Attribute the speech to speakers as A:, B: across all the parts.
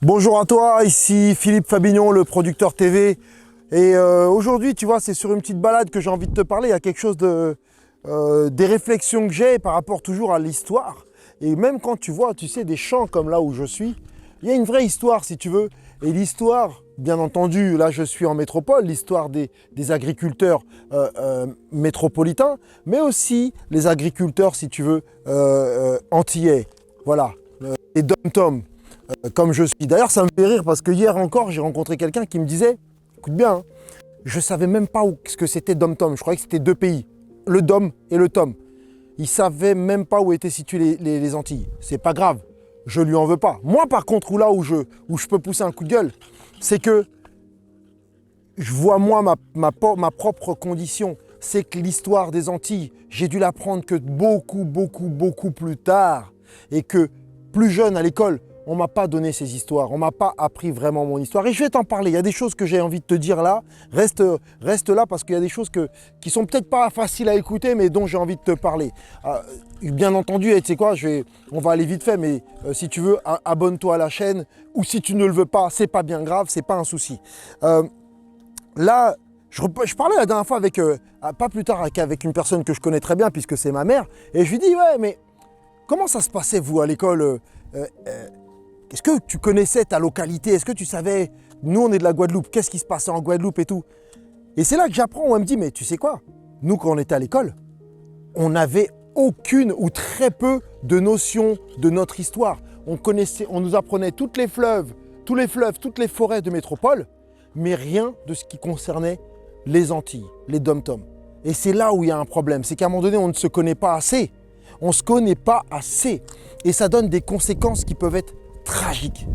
A: Bonjour à toi, ici Philippe Fabignon, le producteur TV. Et aujourd'hui, tu vois, c'est sur une petite balade que j'ai envie de te parler. Il y a quelque chose des réflexions que j'ai par rapport toujours à l'histoire. Et même quand tu vois, tu sais, des champs comme là où je suis, il y a une vraie histoire, si tu veux. Et l'histoire, bien entendu, là je suis en métropole, l'histoire des agriculteurs métropolitains, mais aussi les agriculteurs, si tu veux, antillais. Voilà, les dom-toms comme je suis. D'ailleurs, ça me fait rire parce que hier encore, j'ai rencontré quelqu'un qui me disait, écoute bien, hein, je savais même pas ce que c'était Dom-Tom. Je croyais que c'était deux pays, le Dom et le Tom. Il savait même pas où étaient situées les Antilles. C'est pas grave, je lui en veux pas. Moi, par contre, là où je peux pousser un coup de gueule, c'est que je vois moi ma propre condition. C'est que l'histoire des Antilles, j'ai dû l'apprendre que beaucoup plus tard. Et que plus jeune à l'école, on ne m'a pas donné ces histoires, on ne m'a pas appris vraiment mon histoire. Et je vais t'en parler, il y a des choses que j'ai envie de te dire là. Reste là parce qu'il y a des choses qui sont peut-être pas faciles à écouter, mais dont j'ai envie de te parler. Bien entendu, et tu sais quoi, on va aller vite fait, mais si tu veux, abonne-toi à la chaîne. Ou si tu ne le veux pas, c'est pas bien grave, c'est pas un souci. Là, je parlais la dernière fois pas plus tard qu'avec une personne que je connais très bien, puisque c'est ma mère, et je lui dis, ouais, mais comment ça se passait, vous, à l'école est-ce que tu connaissais ta localité? Est-ce que tu savais, nous, on est de la Guadeloupe, qu'est-ce qui se passait en Guadeloupe et tout? Et c'est là que j'apprends, elle me dit, mais tu sais quoi? Nous, quand on était à l'école, on n'avait aucune ou très peu de notion de notre histoire. On nous apprenait tous les fleuves, toutes les forêts de métropole, mais rien de ce qui concernait les Antilles, les dom-toms. Et c'est là où il y a un problème, c'est qu'à un moment donné, on ne se connaît pas assez. On ne se connaît pas assez. Et ça donne des conséquences qui peuvent être tragiques.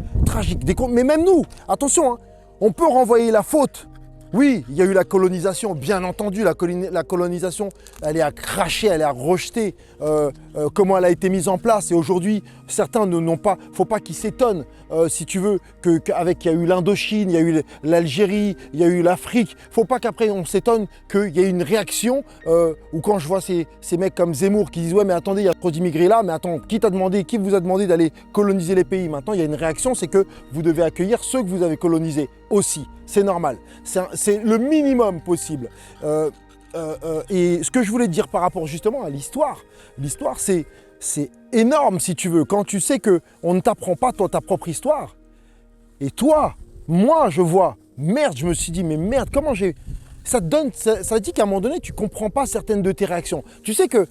A: Mais même nous, attention, hein, on peut renvoyer la faute. Oui, il y a eu la colonisation, bien entendu, la colonisation, elle est à cracher, elle est à rejeter comment elle a été mise en place. Et aujourd'hui, certains n'ont pas, faut pas qu'ils s'étonnent, si tu veux, il y a eu l'Indochine, il y a eu l'Algérie, il y a eu l'Afrique. Faut pas qu'après on s'étonne qu'il y ait une réaction, ou quand je vois ces mecs comme Zemmour qui disent ouais mais attendez, il y a trop d'immigrés là, mais attends, qui vous a demandé d'aller coloniser les pays? Maintenant, il y a une réaction, c'est que vous devez accueillir ceux que vous avez colonisés aussi. C'est normal, c'est le minimum possible. Et ce que je voulais dire par rapport justement à l'histoire, c'est énorme si tu veux, quand tu sais qu'on ne t'apprend pas toi ta propre histoire. Et toi, moi je vois, merde, je me suis dit mais merde, comment j'ai... Ça te donne, ça dit qu'à un moment donné tu comprends pas certaines de tes réactions. Tu sais que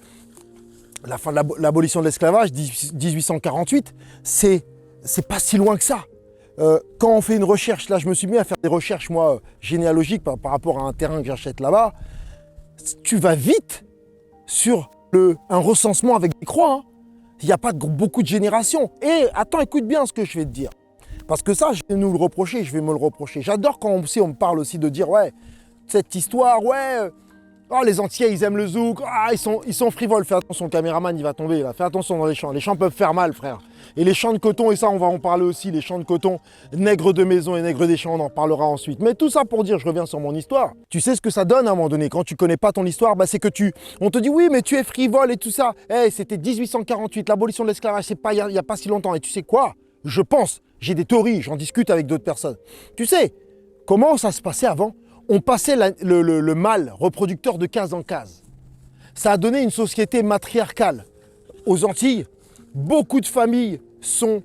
A: la fin de l'abolition de l'esclavage, 1848, c'est pas si loin que ça. Quand on fait une recherche, là je me suis mis à faire des recherches moi généalogiques par rapport à un terrain que j'achète là-bas, tu vas vite sur un recensement avec des croix. Hein. Il n'y a pas beaucoup de générations. Et attends, écoute bien ce que je vais te dire. Parce que ça, je vais nous le reprocher, je vais me le reprocher. J'adore quand on me parle aussi de dire, ouais, cette histoire, ouais, oh, les Antillais, ils aiment le zouk, ah, ils sont frivoles. Fais attention, le caméraman, il va tomber là. Fais attention dans les champs. Les champs peuvent faire mal, frère. Et les champs de coton, et ça, on va en parler aussi, les champs de coton, nègres de maison et nègres des champs, on en parlera ensuite. Mais tout ça pour dire, je reviens sur mon histoire. Tu sais ce que ça donne à un moment donné, quand tu connais pas ton histoire, bah, c'est que on te dit, oui, mais tu es frivole et tout ça. Hey, c'était 1848, l'abolition de l'esclavage, c'est pas, il y a pas si longtemps. Et tu sais quoi? Je pense, j'ai des théories, j'en discute avec d'autres personnes. Tu sais, comment ça se passait avant? On passait le mâle reproducteur de case en case. Ça a donné une société matriarcale. Aux Antilles, beaucoup de familles sont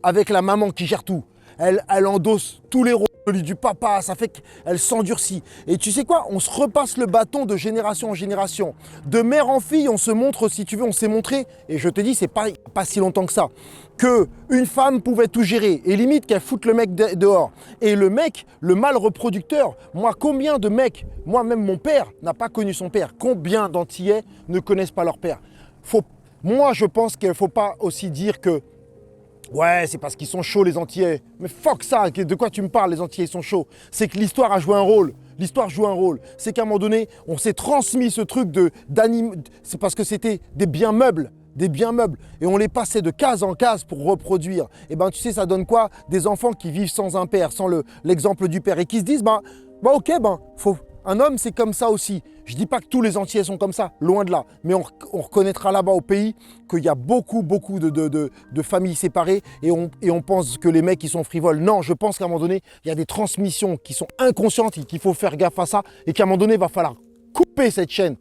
A: avec la maman qui gère tout. Elle endosse tous les rôles du papa, ça fait qu'elle s'endurcit. Et tu sais quoi? On se repasse le bâton de génération en génération. De mère en fille, on se montre, si tu veux, on s'est montré, et je te dis, c'est pas si longtemps que ça, qu'une femme pouvait tout gérer, et limite qu'elle foute le mec dehors. Et le mec, le mâle reproducteur, moi, combien de mecs, moi-même mon père n'a pas connu son père, combien d'Antillais ne connaissent pas leur père? Moi, je pense qu'il ne faut pas aussi dire que ouais, c'est parce qu'ils sont chauds les Antillais. Mais fuck ça, de quoi tu me parles, les Antillais sont chauds? C'est que l'histoire a joué un rôle. L'histoire joue un rôle. C'est qu'à un moment donné, on s'est transmis ce truc c'est parce que c'était des biens meubles. Et on les passait de case en case pour reproduire. Et ben tu sais, ça donne quoi? Des enfants qui vivent sans un père, sans l'exemple du père. Et qui se disent, ok, Un homme, c'est comme ça aussi. Je ne dis pas que tous les Antillais sont comme ça, loin de là. Mais on reconnaîtra là-bas au pays qu'il y a beaucoup de familles séparées et on pense que les mecs, ils sont frivoles. Non, je pense qu'à un moment donné, il y a des transmissions qui sont inconscientes et qu'il faut faire gaffe à ça et qu'à un moment donné, il va falloir couper cette chaîne.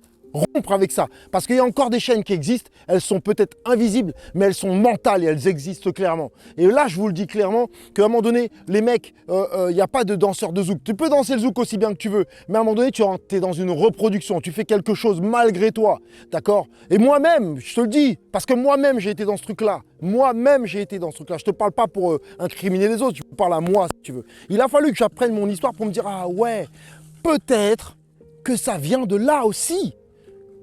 A: Rompre avec ça, parce qu'il y a encore des chaînes qui existent, elles sont peut-être invisibles, mais elles sont mentales et elles existent clairement. Et là, je vous le dis clairement, qu'à un moment donné, les mecs, il n'y a pas de danseur de zouk. Tu peux danser le zouk aussi bien que tu veux, mais à un moment donné, tu es dans une reproduction, tu fais quelque chose malgré toi, d'accord? Et moi-même, je te le dis, parce que moi-même, j'ai été dans ce truc-là. Moi-même, j'ai été dans ce truc-là. Je ne te parle pas pour incriminer les autres, je parle à moi, si tu veux. Il a fallu que j'apprenne mon histoire pour me dire, ah ouais, peut-être que ça vient de là aussi.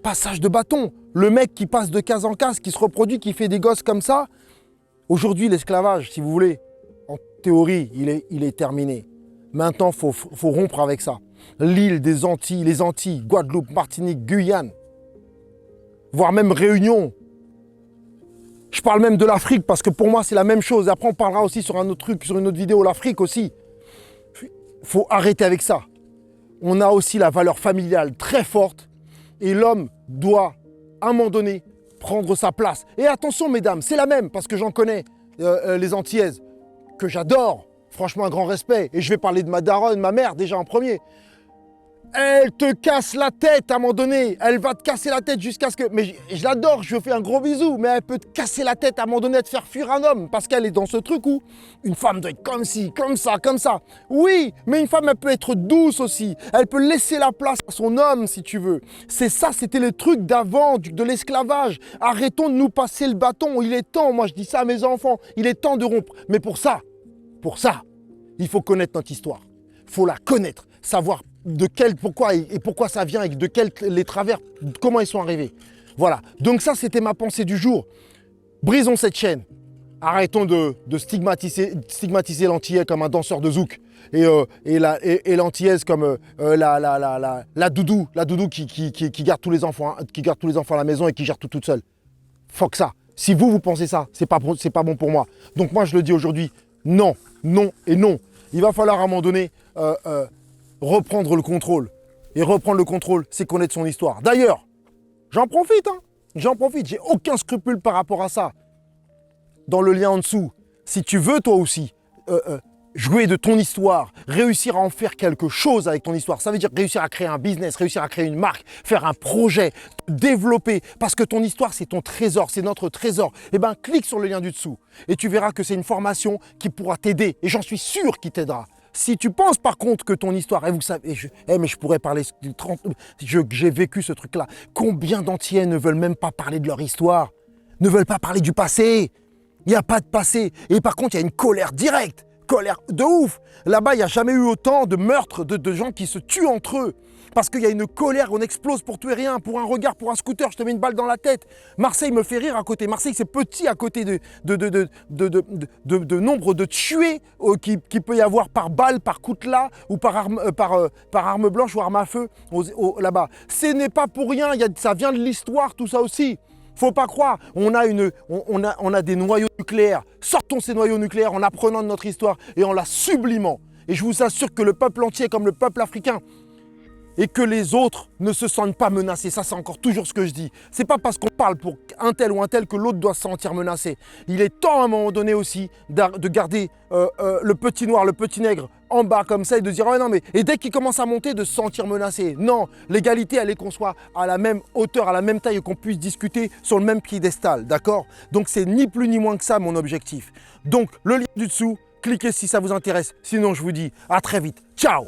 A: Passage de bâton, le mec qui passe de case en case, qui se reproduit, qui fait des gosses comme ça. Aujourd'hui, l'esclavage, si vous voulez, en théorie, il est terminé. Maintenant, faut rompre avec ça. L'île des Antilles, les Antilles, Guadeloupe, Martinique, Guyane, voire même Réunion. Je parle même de l'Afrique parce que pour moi, c'est la même chose. Après, on parlera aussi sur un autre truc, sur une autre vidéo, l'Afrique aussi. Faut arrêter avec ça. On a aussi la valeur familiale très forte. Et l'homme doit, à un moment donné, prendre sa place. Et attention, mesdames, c'est la même, parce que j'en connais, les Antillaises, que j'adore. Franchement, un grand respect. Et je vais parler de ma daronne, ma mère, déjà en premier. Elle te casse la tête à un moment donné. Elle va te casser la tête jusqu'à ce que... Mais je l'adore, je lui fais un gros bisou. Mais elle peut te casser la tête à un moment donné, te faire fuir un homme. Parce qu'elle est dans ce truc où une femme doit être comme ci, comme ça, comme ça. Oui, mais une femme, elle peut être douce aussi. Elle peut laisser la place à son homme, si tu veux. C'est ça, c'était le truc d'avant, de l'esclavage. Arrêtons de nous passer le bâton. Il est temps, moi je dis ça à mes enfants, il est temps de rompre. Mais pour ça, il faut connaître notre histoire. Il faut la connaître, savoir pourquoi ça vient et les travers, comment ils sont arrivés. Voilà, donc ça c'était ma pensée du jour. Brisons cette chaîne. Arrêtons de stigmatiser l'antillais comme un danseur de zouk et l'antillaise comme la doudou qui garde tous les enfants, à la maison et qui gère tout toute seule. Fuck ça. Si vous pensez ça, c'est pas bon pour moi. Donc moi je le dis aujourd'hui, non, non et non. Il va falloir à un moment donné reprendre le contrôle. Et reprendre le contrôle, c'est connaître son histoire. D'ailleurs, j'en profite, j'ai aucun scrupule par rapport à ça. Dans le lien en dessous, si tu veux toi aussi jouer de ton histoire, réussir à en faire quelque chose avec ton histoire, ça veut dire réussir à créer un business, réussir à créer une marque, faire un projet, développer, parce que ton histoire c'est ton trésor, c'est notre trésor, et bien clique sur le lien du dessous et tu verras que c'est une formation qui pourra t'aider et j'en suis sûr qu'il t'aidera. Si tu penses par contre que ton histoire, et vous savez, mais je pourrais parler de 30, j'ai vécu ce truc-là, combien d'Antillais ne veulent même pas parler de leur histoire, ne veulent pas parler du passé, il n'y a pas de passé, et par contre il y a une colère directe, colère de ouf. Là-bas, il n'y a jamais eu autant de meurtres, de gens qui se tuent entre eux. Parce qu'il y a une colère, on explose pour tout et rien, pour un regard, pour un scooter, je te mets une balle dans la tête. Marseille me fait rire à côté. Marseille, c'est petit à côté de nombre de tués qui peut y avoir par balle, par coutelas ou par arme blanche ou arme à feu là-bas. Ce n'est pas pour rien, ça vient de l'histoire, tout ça aussi. Faut pas croire, on a des noyaux nucléaires. Sortons ces noyaux nucléaires en apprenant de notre histoire et en la sublimant. Et je vous assure que le peuple entier, comme le peuple africain, et que les autres ne se sentent pas menacés. Ça, c'est encore toujours ce que je dis. C'est pas parce qu'on parle pour un tel ou un tel que l'autre doit se sentir menacé. Il est temps à un moment donné aussi de garder le petit noir, le petit nègre en bas comme ça et de dire oh non mais et dès qu'il commence à monter de se sentir menacé. Non, l'égalité elle est qu'on soit à la même hauteur, à la même taille et qu'on puisse discuter sur le même piédestal, d'accord? Donc c'est ni plus ni moins que ça mon objectif. Donc le lien du dessous, cliquez si ça vous intéresse. Sinon je vous dis à très vite. Ciao!